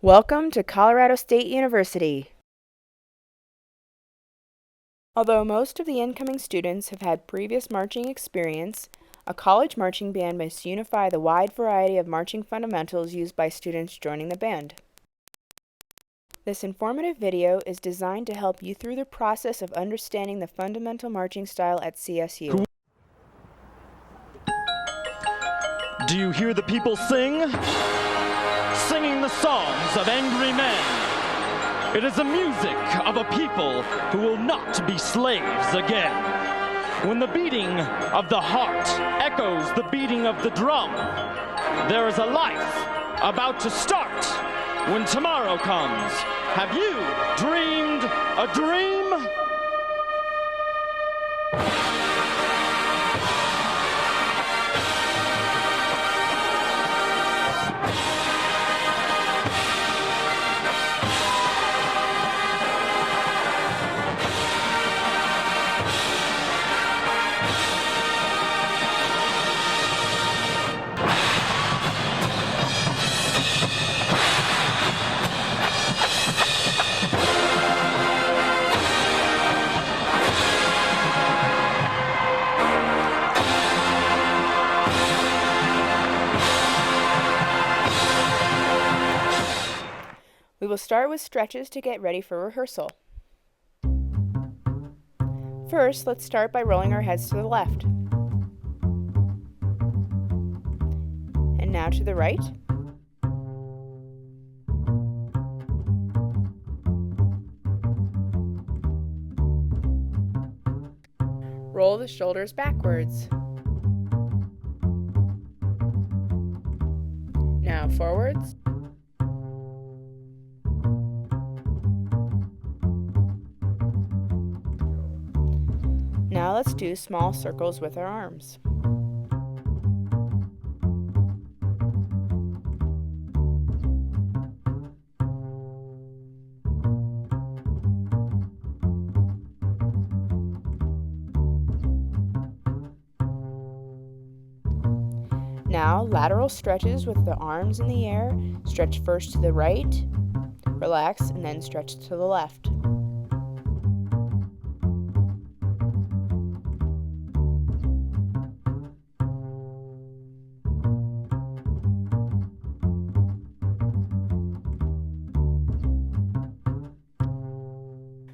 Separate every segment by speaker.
Speaker 1: Welcome to Colorado State University. Although most of the incoming students have had previous marching experience, a college marching band must unify the wide variety of marching fundamentals used by students joining the band. This informative video is designed to help you through the process of understanding the fundamental marching style at CSU.
Speaker 2: Do you hear the people sing? Singing the songs of angry men. It is the music of a people who will not be slaves again. When the beating of the heart echoes the beating of the drum, there is a life about to start when tomorrow comes. Have you dreamed a dream?
Speaker 1: We will start with stretches to get ready for rehearsal. First, let's start by rolling our heads to the left. And now to the right. Roll the shoulders backwards. Now forwards. Now let's do small circles with our arms. Now lateral stretches with the arms in the air. Stretch first to the right, relax, and then stretch to the left.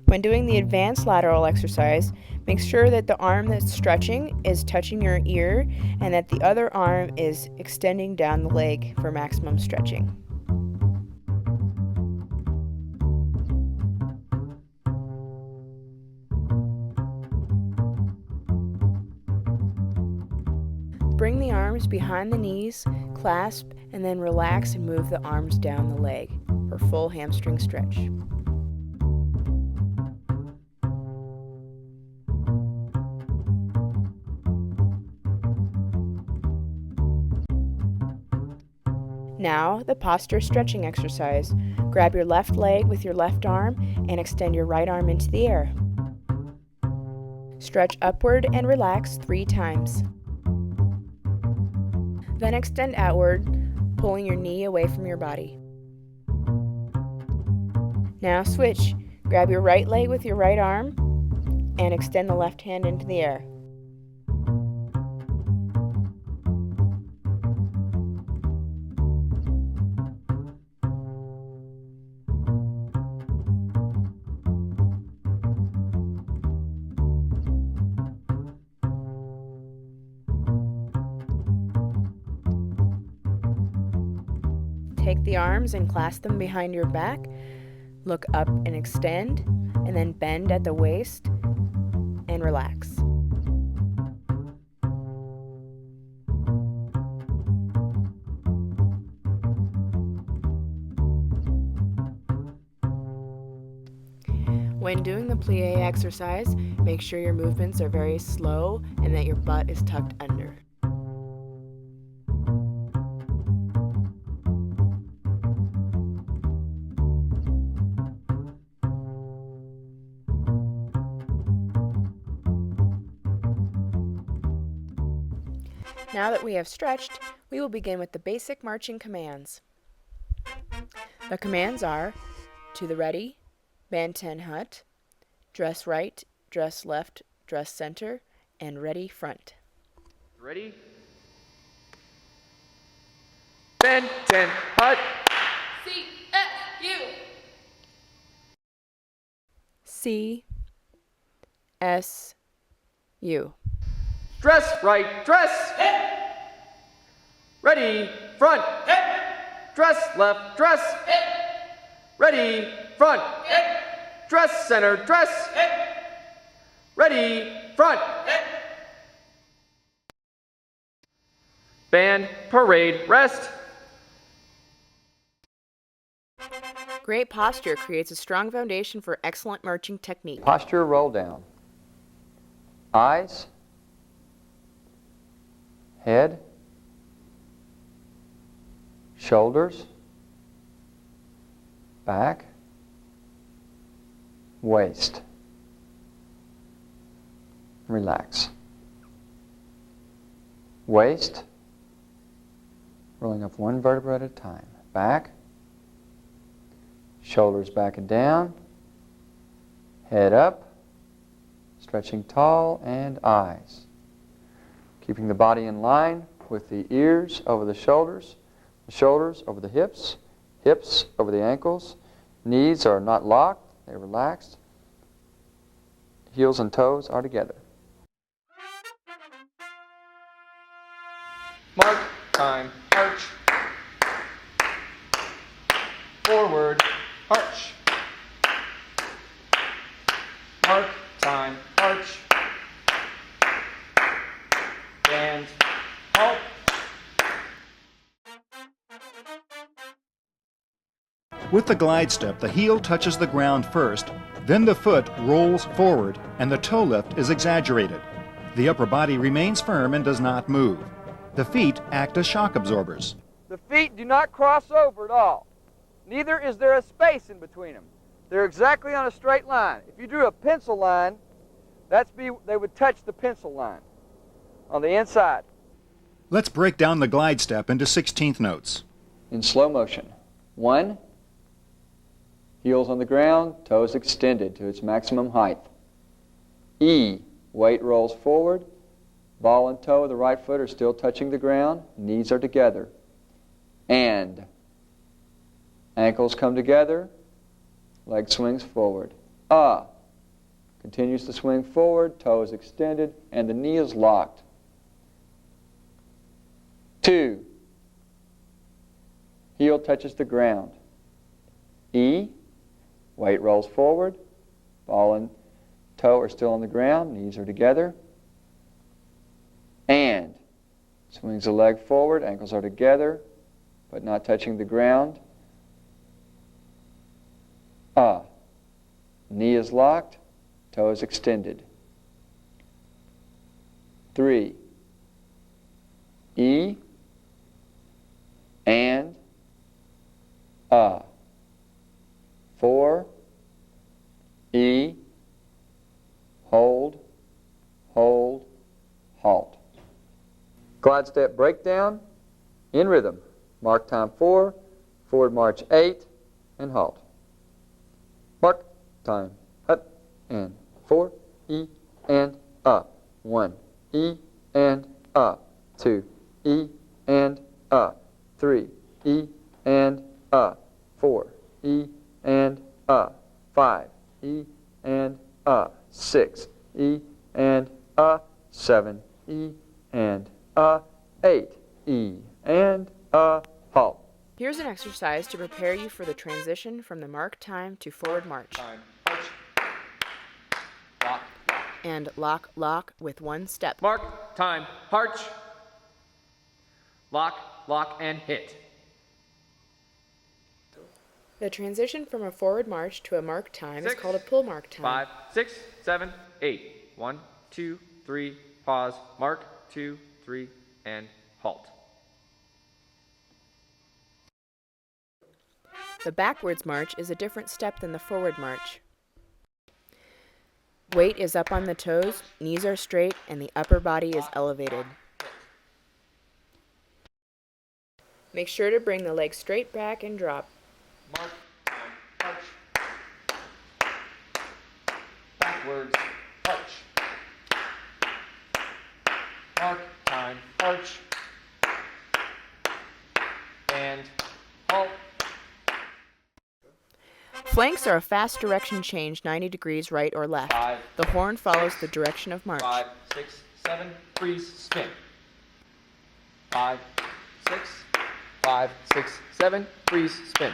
Speaker 1: When doing the advanced lateral exercise, make sure that the arm that's stretching is touching your ear and that the other arm is extending down the leg for maximum stretching. Bring the arms behind the knees, clasp, and then relax and move the arms down the leg for full hamstring stretch. Now, the posture stretching exercise. Grab your left leg with your left arm and extend your right arm into the air. Stretch upward and relax 3 times. Then extend outward, pulling your knee away from your body. Now switch. Grab your right leg with your right arm and extend the left hand into the air. Take the arms and clasp them behind your back. Look up and extend, and then bend at the waist and relax. When doing the plie exercise, make sure your movements are very slow and that your butt is tucked under. Now that we have stretched, we will begin with the basic marching commands. The commands are to the ready, band 10 hut, dress right, dress left, dress center, and ready front.
Speaker 3: Ready? Band 10 hut.
Speaker 4: CSU.
Speaker 1: CSU.
Speaker 3: Dress right, dress. Ready, front. Dress left, dress. Ready, front. Dress center, dress. Ready, front. Band, parade, rest.
Speaker 1: Great posture creates a strong foundation for excellent marching technique.
Speaker 5: Posture, roll down. Eyes, head, shoulders, back, waist. Relax. Waist, rolling up one vertebra at a time. Back, shoulders back and down, head up, stretching tall, and eyes. Keeping the body in line with the ears over the shoulders over the hips, hips over the ankles. Knees are not locked, they're relaxed. Heels and toes are together.
Speaker 3: Mark, time, arch. Forward, arch. Mark, time, arch. And halt.
Speaker 6: With the glide step, the heel touches the ground first, then the foot rolls forward and the toe lift is exaggerated. The upper body remains firm and does not move. The feet act as shock absorbers.
Speaker 3: The feet do not cross over at all. Neither is there a space in between them. They're exactly on a straight line. If you drew a pencil line, they would touch the pencil line on the inside.
Speaker 6: Let's break down the glide step into 16th notes.
Speaker 5: In slow motion. 1, heels on the ground, toes extended to its maximum height. E, weight rolls forward, ball and toe of the right foot are still touching the ground, knees are together. And, ankles come together, leg swings forward. Continues to swing forward, toes extended, and the knee is locked. 2, heel touches the ground. E, weight rolls forward, ball and toe are still on the ground, knees are together. And, swings the leg forward, ankles are together, but not touching the ground. Knee is locked, toe is extended. 3, E, and, 4, E, hold, hold, halt. Glide step breakdown in rhythm. Mark time 4, forward march 8, and halt. Mark time, hut, and 4, E, and 1, E, and 2, E, and 3, E, and 4, E, and 5, E, and 6, E, and 7, E, and 8, E, and halt.
Speaker 1: Here's an exercise to prepare you for the transition from the mark time to forward march.
Speaker 3: Time, arch. Lock, lock.
Speaker 1: And lock, lock with one step.
Speaker 3: Mark, time, arch. Lock, lock, and hit.
Speaker 1: The transition from a forward march to a mark time is
Speaker 3: 6,
Speaker 1: called a pull mark time.
Speaker 3: 5, 6, 7, 8. 1, 2, 3, pause, mark, 2, 3, and halt.
Speaker 1: The backwards march is a different step than the forward march. Weight is up on the toes, knees are straight, and the upper body is elevated. Make sure to bring the leg straight back and drop.
Speaker 5: mark, time, march. Backwards, march. Mark, time, march. And halt.
Speaker 1: Flanks are a fast direction change 90 degrees right or left.
Speaker 5: 5,
Speaker 1: The horn follows the direction of march.
Speaker 5: 5, 6, 7, freeze, spin. 5, 6, 5, 6, 7, freeze, spin.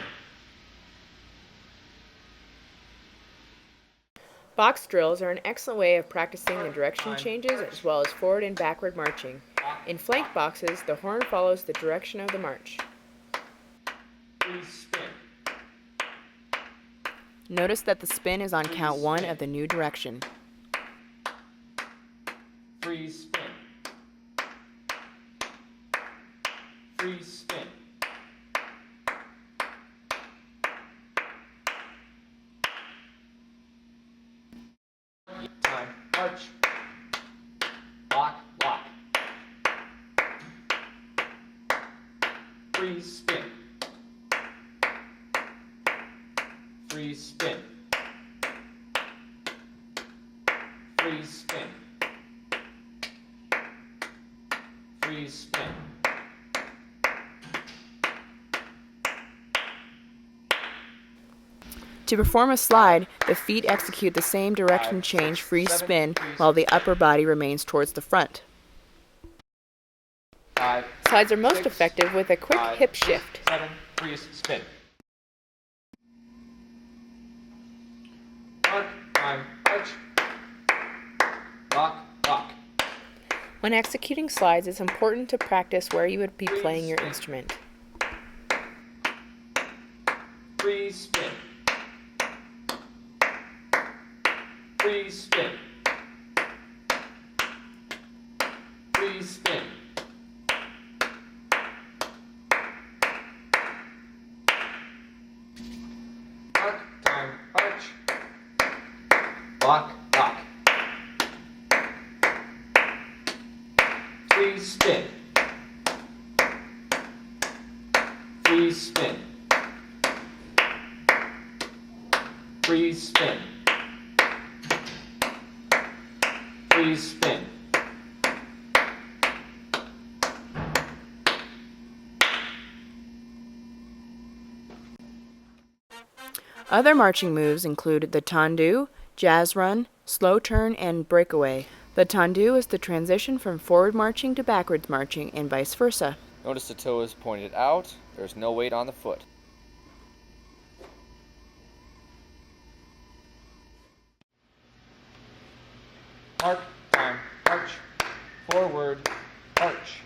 Speaker 1: Box drills are an excellent way of practicing the direction changes as well as forward and backward marching. In flank boxes, the horn follows the direction of the march.
Speaker 5: Freeze, spin.
Speaker 1: Notice that the spin is on count 1 of the new direction.
Speaker 5: Freeze, spin. Freeze, spin. Time, march. Lock, lock. Freeze, spin. Freeze, spin. Freeze, spin. Freeze, spin.
Speaker 1: To perform a slide, the feet execute the same direction change freeze spin while the upper body remains towards the front.
Speaker 5: 5,
Speaker 1: Slides are most
Speaker 5: 6,
Speaker 1: effective with a quick
Speaker 5: 5,
Speaker 1: hip shift.
Speaker 5: 7, freeze, spin. Mark, time, march. Lock, lock.
Speaker 1: When executing slides, it's important to practice where you would be playing your instrument.
Speaker 5: Freeze, spin. Freeze, spin. Freeze, spin. Mark, time, march. Lock, lock. Freeze, spin. Freeze, spin. Freeze, spin. Freeze, spin.
Speaker 1: Other marching moves include the tendu, jazz run, slow turn, and breakaway. The tendu is the transition from forward marching to backwards marching and vice versa.
Speaker 5: Notice the toe is pointed out. There's no weight on the foot. Mark, time, march. Forward, march.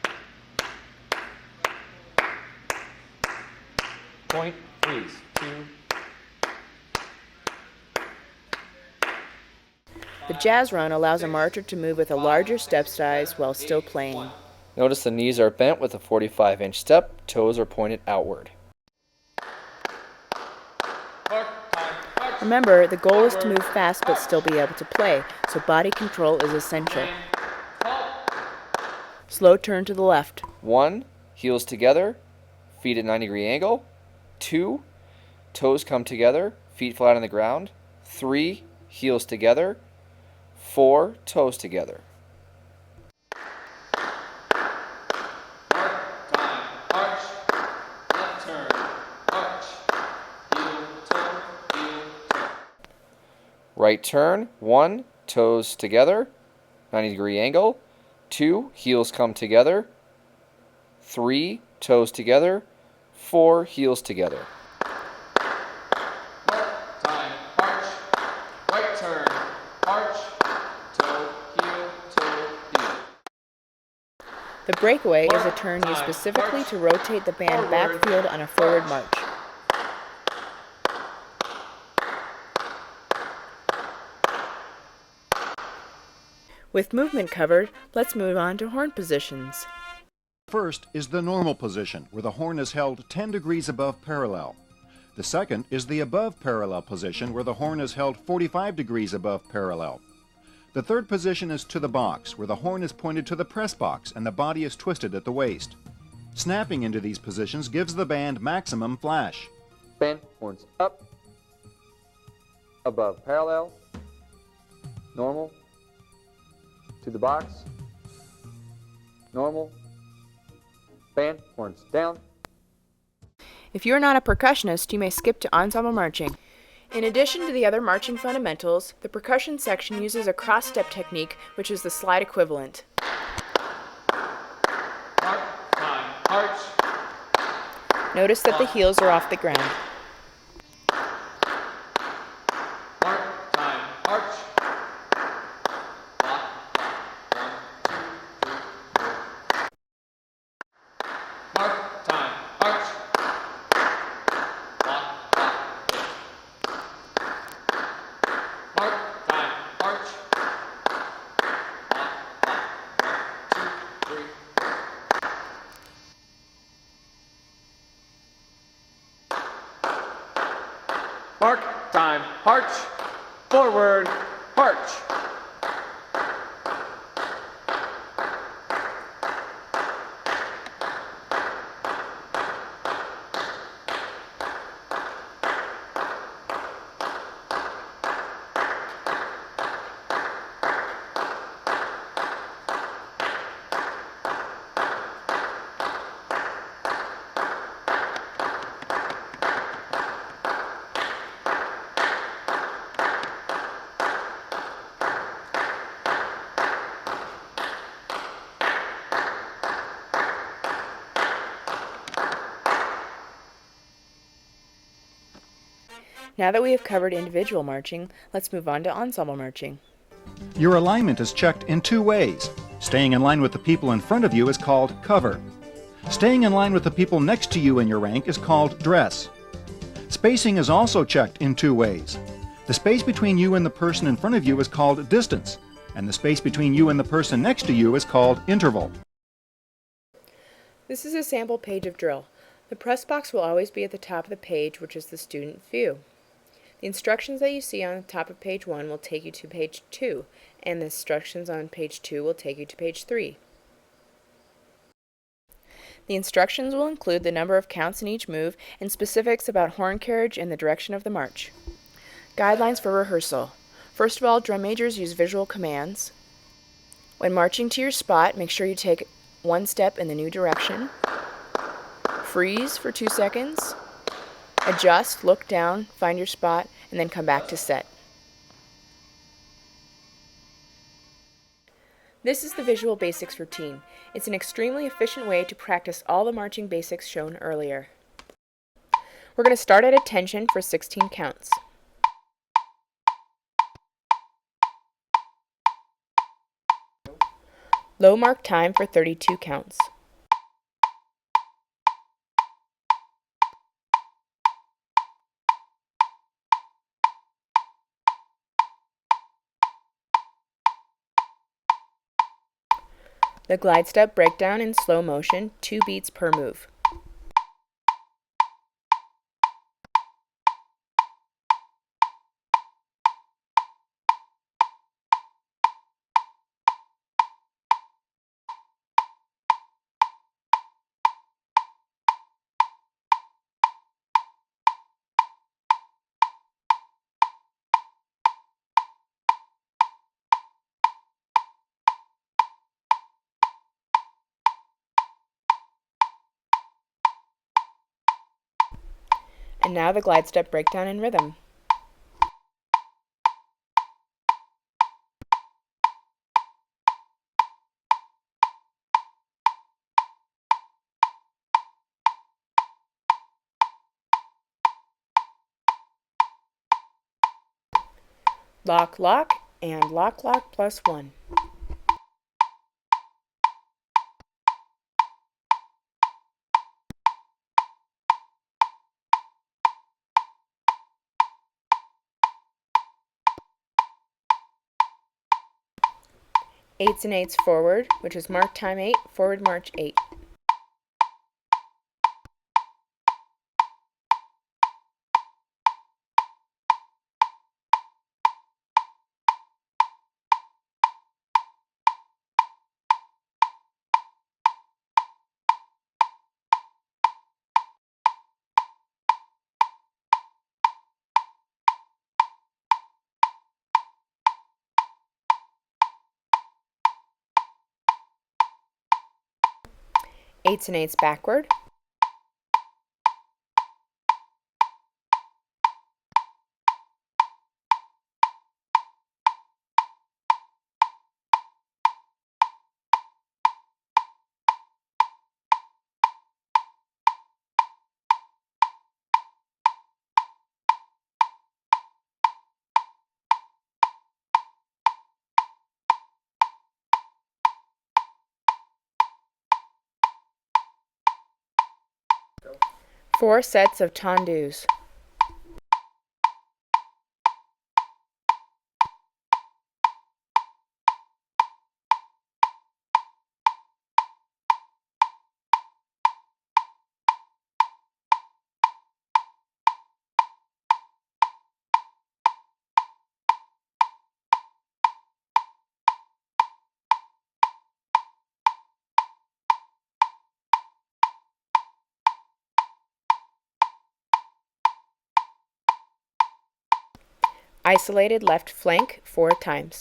Speaker 5: Point, freeze. 2.
Speaker 1: The jazz run allows a marcher to move with a larger step size while still playing.
Speaker 5: Notice the knees are bent with a 45-inch step. Toes are pointed outward.
Speaker 1: Remember, the goal is to move fast but still be able to play, so body control is essential. Slow turn to the left.
Speaker 5: 1, heels together, feet at 90-degree angle. 2, toes come together, feet flat on the ground. 3, heels together. 4, toes together. Right turn, 1, toes together, 90-degree angle. 2, heels come together. 3, toes together. 4, heels together. Time, march. Right turn, march. Toe, heel, toe, heel.
Speaker 1: The breakaway is a turn used specifically to rotate the band backfield on a forward march. With movement covered, let's move on to horn positions.
Speaker 6: First is the normal position, where the horn is held 10 degrees above parallel. The second is the above parallel position, where the horn is held 45 degrees above parallel. The third position is to the box, where the horn is pointed to the press box and the body is twisted at the waist. Snapping into these positions gives the band maximum flash.
Speaker 5: Spin, horns up, above parallel, normal, to the box, normal, spin, horns down.
Speaker 1: If you are not a percussionist, you may skip to ensemble marching. In addition to the other marching fundamentals, the percussion section uses a cross-step technique, which is the slide equivalent.
Speaker 4: Mark, time, arch.
Speaker 1: Notice that the heels are off the ground.
Speaker 4: Mark, time, arch. Lock, lock. 1, 2, 3, 4. Mark, time, arch. Lock, lock. Mark, time, arch. Lock, lock. 1, 2, 3. Mark, time, arch, forward, arch.
Speaker 1: Now that we have covered individual marching, let's move on to ensemble marching.
Speaker 6: Your alignment is checked in two ways. Staying in line with the people in front of you is called cover. Staying in line with the people next to you in your rank is called dress. Spacing is also checked in two ways. The space between you and the person in front of you is called distance, and the space between you and the person next to you is called interval.
Speaker 1: This is a sample page of drill. The press box will always be at the top of the page, which is the student view. The instructions that you see on the top of page 1 will take you to page 2, and the instructions on page 2 will take you to page 3. The instructions will include the number of counts in each move and specifics about horn carriage and the direction of the march. Guidelines for rehearsal. First of all, drum majors use visual commands. When marching to your spot, make sure you take one step in the new direction. Freeze for 2 seconds. Adjust, look down, find your spot, and then come back to set. This is the Visual Basics routine. It's an extremely efficient way to practice all the marching basics shown earlier. We're going to start at attention for 16 counts. Low mark time for 32 counts. The glide step breakdown in slow motion, 2 beats per move. And now the glide step breakdown in rhythm. Lock, lock, and lock, lock plus 1. Eights and eights forward, which is mark time 8, forward march 8. Eights and eights backward. Four sets of tendus. Isolated left flank 4 times.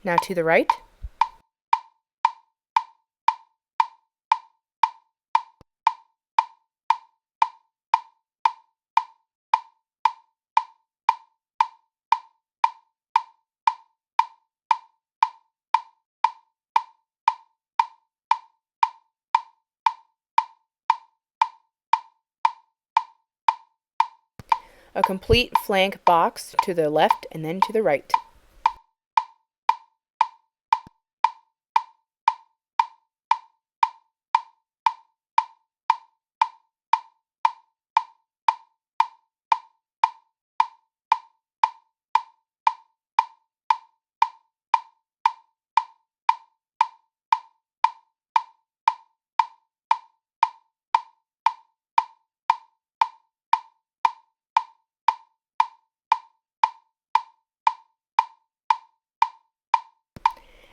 Speaker 1: Now to the right. A complete flank box to the left and then to the right.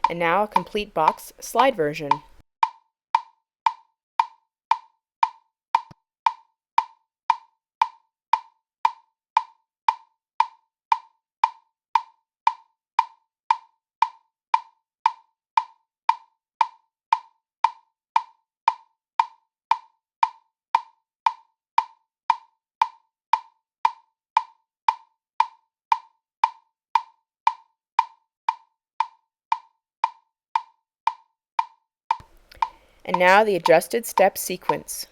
Speaker 1: And now a complete box slide version. And now the adjusted step sequence.